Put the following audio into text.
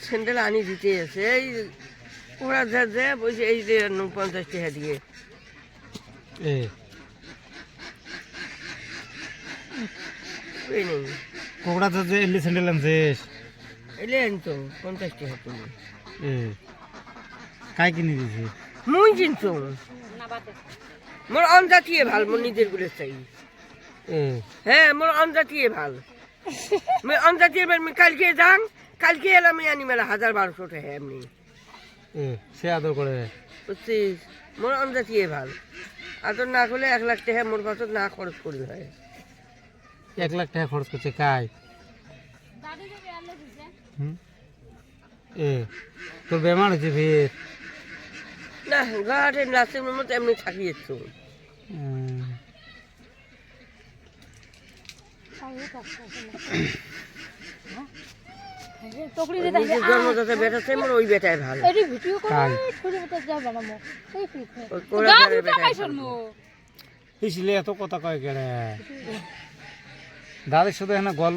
sandal আনি দিতে আছে এই ওরা যা যা বলছে এই যে 50 টাকা দিয়ে ওই নেই কোকড়া তো যে এলি স্যান্ডেল আনছিস এলে আনতো 50 টাকা তুমি কাই কিনে দিছি মুই কিনছো মোর অনজাতিয়ে ভাল মোর নিজের গুলো চাই হ্যাঁ মোর অনজাতিয়ে ভাল মই অনজাতিয়ে আমি কালকে যাং কালকে এলাম আমি আনি মেলা 1200 টাকা এমনি সে আদর করে বুঝছিস মোর অনজাতিয়ে ভাল আদর না করলে 1 লাখ টাকা মোর বছর না খরচ করি হয় 1 লাখ টাকা খরচ করছে কাই তোর বেমার হয়েছে ফের না ঘাটে নাচের মতো এমনি থাকিয়েছ জন্মদাতা বেটা চাই মোর ওই বেটাই ভালো এত কথা কয় কেন দাদের শুধু এখানে গল্প